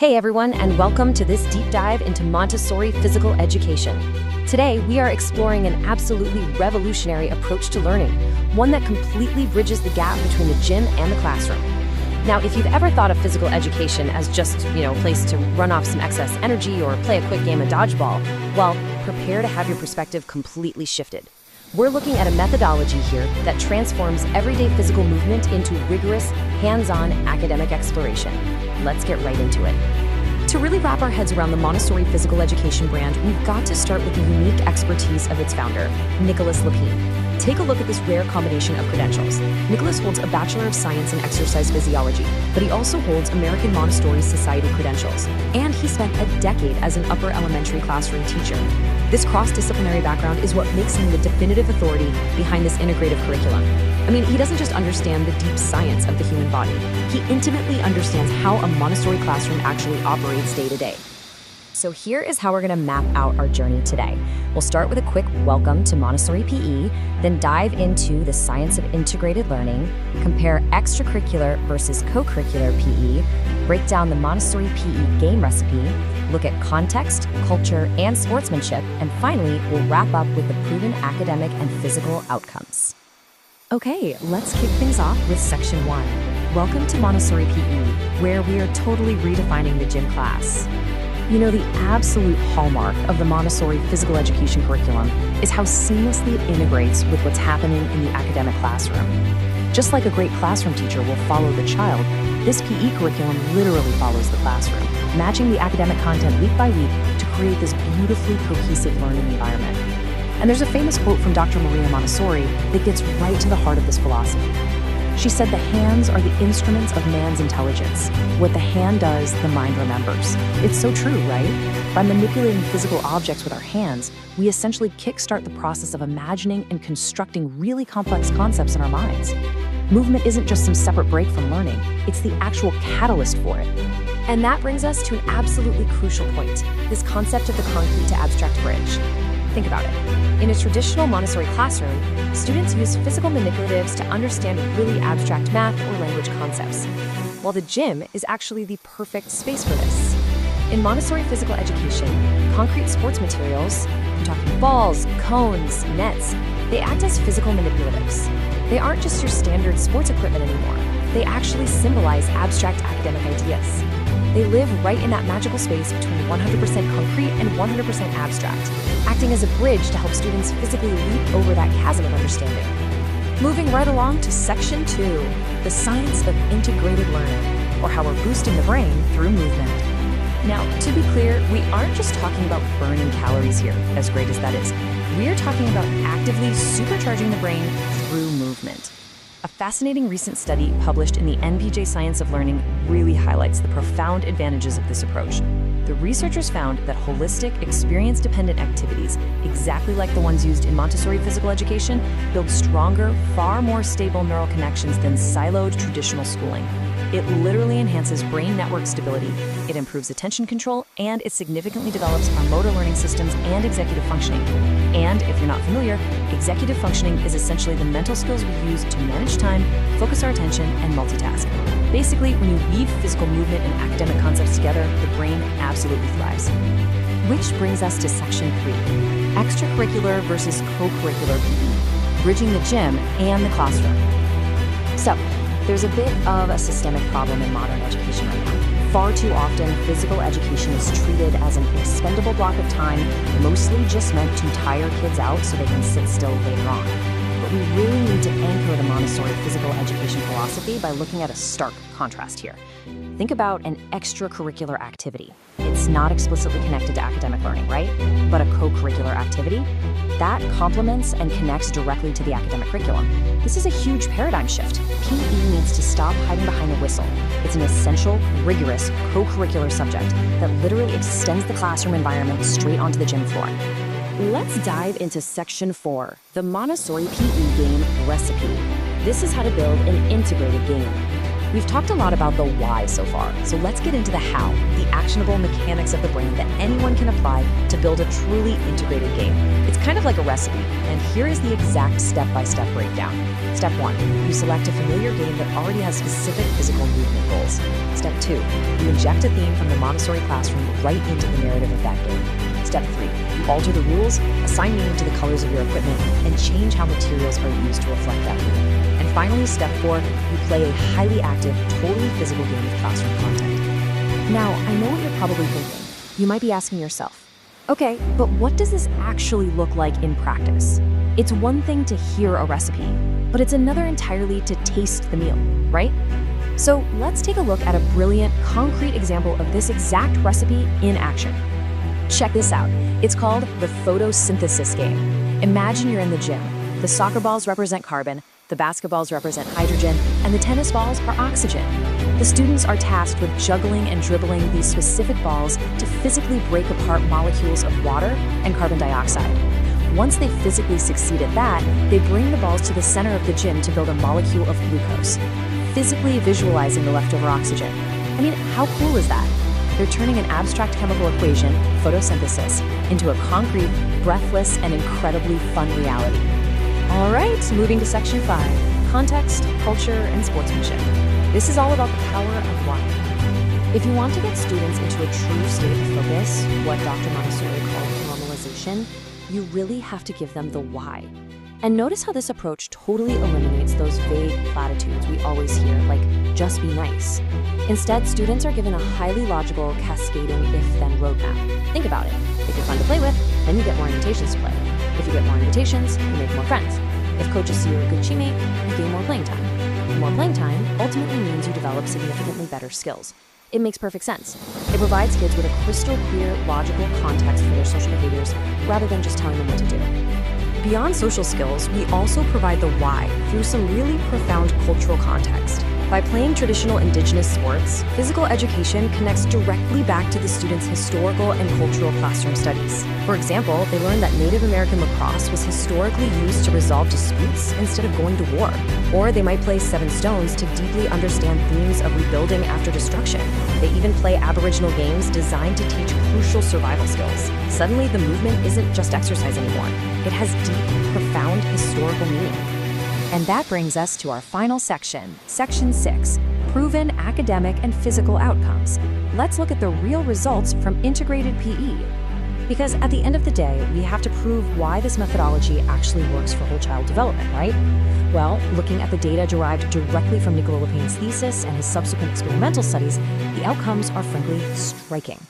Hey everyone, and welcome to this deep dive into Montessori Physical Education. Today, we are exploring an absolutely revolutionary approach to learning, one that completely bridges the gap between the gym and the classroom. Now, if you've ever thought of physical education as just, a place to run off some excess energy or play a quick game of dodgeball, well, prepare to have your perspective completely shifted. We're looking at a methodology here that transforms everyday physical movement into rigorous, hands-on academic exploration. Let's get right into it. To really wrap our heads around the Montessori Physical Education brand, we've got to start with the unique expertise of its founder, Nicholas Lapine. Take a look at this rare combination of credentials. Nicholas holds a Bachelor of Science in Exercise Physiology, but he also holds American Montessori Society credentials. And he spent a decade as an upper elementary classroom teacher. This cross-disciplinary background is what makes him the definitive authority behind this integrative curriculum. He doesn't just understand the deep science of the human body. He intimately understands how a Montessori classroom actually operates day to day. So here is how we're going to map out our journey today. We'll start with a quick welcome to Montessori PE, then dive into the science of integrated learning, compare extracurricular versus co-curricular PE, break down the Montessori PE game recipe, look at context, culture, and sportsmanship, and finally, we'll wrap up with the proven academic and physical outcomes. Okay, let's kick things off with Section 1. Welcome to Montessori PE, where we are totally redefining the gym class. The absolute hallmark of the Montessori physical education curriculum is how seamlessly it integrates with what's happening in the academic classroom. Just like a great classroom teacher will follow the child, this PE curriculum literally follows the classroom, matching the academic content week by week to create this beautifully cohesive learning environment. And there's a famous quote from Dr. Maria Montessori that gets right to the heart of this philosophy. She said, "The hands are the instruments of man's intelligence. What the hand does, the mind remembers." It's so true, right? By manipulating physical objects with our hands, we essentially kickstart the process of imagining and constructing really complex concepts in our minds. Movement isn't just some separate break from learning, it's the actual catalyst for it. And that brings us to an absolutely crucial point, this concept of the concrete to abstract bridge. Think about it. In a traditional Montessori classroom, students use physical manipulatives to understand really abstract math or language concepts, while the gym is actually the perfect space for this. In Montessori physical education, concrete sports materials, I'm talking balls, cones, nets, they act as physical manipulatives. They aren't just your standard sports equipment anymore. They actually symbolize abstract academic ideas. They live right in that magical space between 100% concrete and 100% abstract, acting as a bridge to help students physically leap over that chasm of understanding. Moving right along to Section 2, the science of integrated learning, or how we're boosting the brain through movement. Now, to be clear, we aren't just talking about burning calories here, as great as that is. We're talking about actively supercharging the brain through movement. A fascinating recent study published in the NBJ Science of Learning really highlights the profound advantages of this approach. The researchers found that holistic, experience-dependent activities, exactly like the ones used in Montessori physical education, build stronger, far more stable neural connections than siloed traditional schooling. It literally enhances brain network stability, it improves attention control, and it significantly develops our motor learning systems and executive functioning. And if you're not familiar, executive functioning is essentially the mental skills we use to manage time, focus our attention, and multitask. Basically, when you weave physical movement and academic concepts together, the brain absolutely thrives. Which brings us to Section 3, extracurricular versus co-curricular PE, bridging the gym and the classroom. So, there's a bit of a systemic problem in modern education right now. Far too often, physical education is treated as an expendable block of time, mostly just meant to tire kids out so they can sit still later on. But we really need to anchor the Montessori physical education philosophy by looking at a stark contrast here. Think about an extracurricular activity. It's not explicitly connected to academic learning, right? But a co-curricular activity? That complements and connects directly to the academic curriculum. This is a huge paradigm shift. PE needs to stop hiding behind the whistle. It's an essential, rigorous, co-curricular subject that literally extends the classroom environment straight onto the gym floor. Let's dive into Section 4, the Montessori PE game recipe. This is how to build an integrated game. We've talked a lot about the why so far, so let's get into the how, the actionable mechanics of the brain that anyone can apply to build a truly integrated game. It's kind of like a recipe, and here is the exact step-by-step breakdown. Step 1, you select a familiar game that already has specific physical movement goals. Step 2, you inject a theme from the Montessori classroom right into the narrative of that game. Step 3, you alter the rules, assign meaning to the colors of your equipment, and change how materials are used to reflect that meaning. And finally, step 4, you play a highly active, totally physical game with classroom content. Now, I know what you're probably thinking. You might be asking yourself, okay, but what does this actually look like in practice? It's one thing to hear a recipe, but it's another entirely to taste the meal, right? So let's take a look at a brilliant, concrete example of this exact recipe in action. Check this out. It's called the photosynthesis game. Imagine you're in the gym. The soccer balls represent carbon, the basketballs represent hydrogen, and the tennis balls are oxygen. The students are tasked with juggling and dribbling these specific balls to physically break apart molecules of water and carbon dioxide. Once they physically succeed at that, they bring the balls to the center of the gym to build a molecule of glucose, physically visualizing the leftover oxygen. I mean, how cool is that? They're turning an abstract chemical equation, photosynthesis, into a concrete, breathless, and incredibly fun reality. All right, moving to section 5, context, culture, and sportsmanship. This is all about the power of why. If you want to get students into a true state of focus, what Dr. Montessori called normalization, you really have to give them the why. And notice how this approach totally eliminates those vague platitudes we always hear, like, just be nice. Instead, students are given a highly logical, cascading if-then roadmap. Think about it. If you're fun to play with, then you get more invitations to play. If you get more invitations, you make more friends. If coaches see you're a good teammate, you gain more playing time. More playing time ultimately means you develop significantly better skills. It makes perfect sense. It provides kids with a crystal clear, logical context for their social behaviors rather than just telling them what to do. Beyond social skills, we also provide the why through some really profound cultural context. By playing traditional indigenous sports, physical education connects directly back to the students' historical and cultural classroom studies. For example, they learned that Native American lacrosse was historically used to resolve disputes instead of going to war. Or they might play Seven Stones to deeply understand themes of rebuilding after destruction. They even play Aboriginal games designed to teach crucial survival skills. Suddenly, the movement isn't just exercise anymore. It has deep, profound historical meaning. And that brings us to our final section, Section 6, Proven Academic and Physical Outcomes. Let's look at the real results from integrated PE. Because at the end of the day, we have to prove why this methodology actually works for whole child development, right? Well, looking at the data derived directly from Nicola Lepane's thesis and his subsequent experimental studies, the outcomes are frankly striking.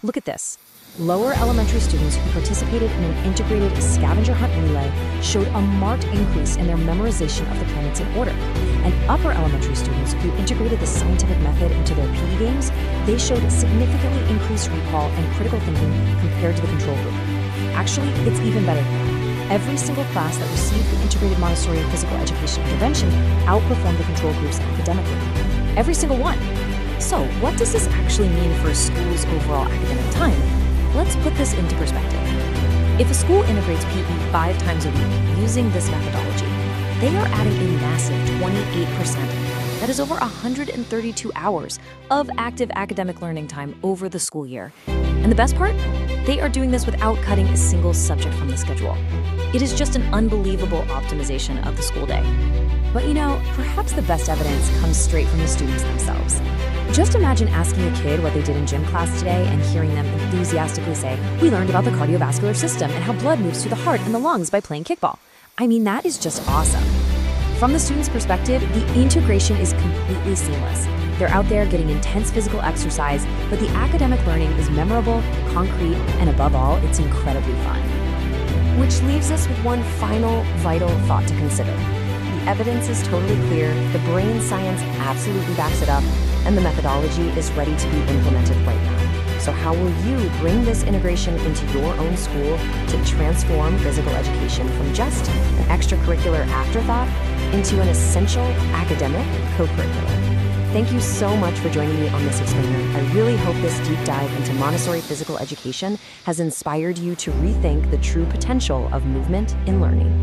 Look at this. Lower elementary students who participated in an integrated scavenger hunt relay showed a marked increase in their memorization of the planets in order. And upper elementary students who integrated the scientific method into their PE games, they showed significantly increased recall and critical thinking compared to the control group. Actually, it's even better than that. Every single class that received the integrated Montessori physical education intervention outperformed the control groups academically. Every single one. So, what does this actually mean for a school's overall academic time? Let's put this into perspective. If a school integrates PE 5 times a week using this methodology, they are adding a massive 28%. That is over 132 hours of active academic learning time over the school year. And the best part? They are doing this without cutting a single subject from the schedule. It is just an unbelievable optimization of the school day. But you know, perhaps the best evidence comes straight from the students themselves. Just imagine asking a kid what they did in gym class today and hearing them enthusiastically say, "We learned about the cardiovascular system and how blood moves through the heart and the lungs by playing kickball." I mean, that is just awesome. From the student's perspective, the integration is completely seamless. They're out there getting intense physical exercise, but the academic learning is memorable, concrete, and above all, it's incredibly fun. Which leaves us with one final vital thought to consider. The evidence is totally clear, the brain science absolutely backs it up, and the methodology is ready to be implemented right now. So how will you bring this integration into your own school to transform physical education from just an extracurricular afterthought into an essential academic co-curricular? Thank you so much for joining me on this explainer. I really hope this deep dive into Montessori physical education has inspired you to rethink the true potential of movement in learning.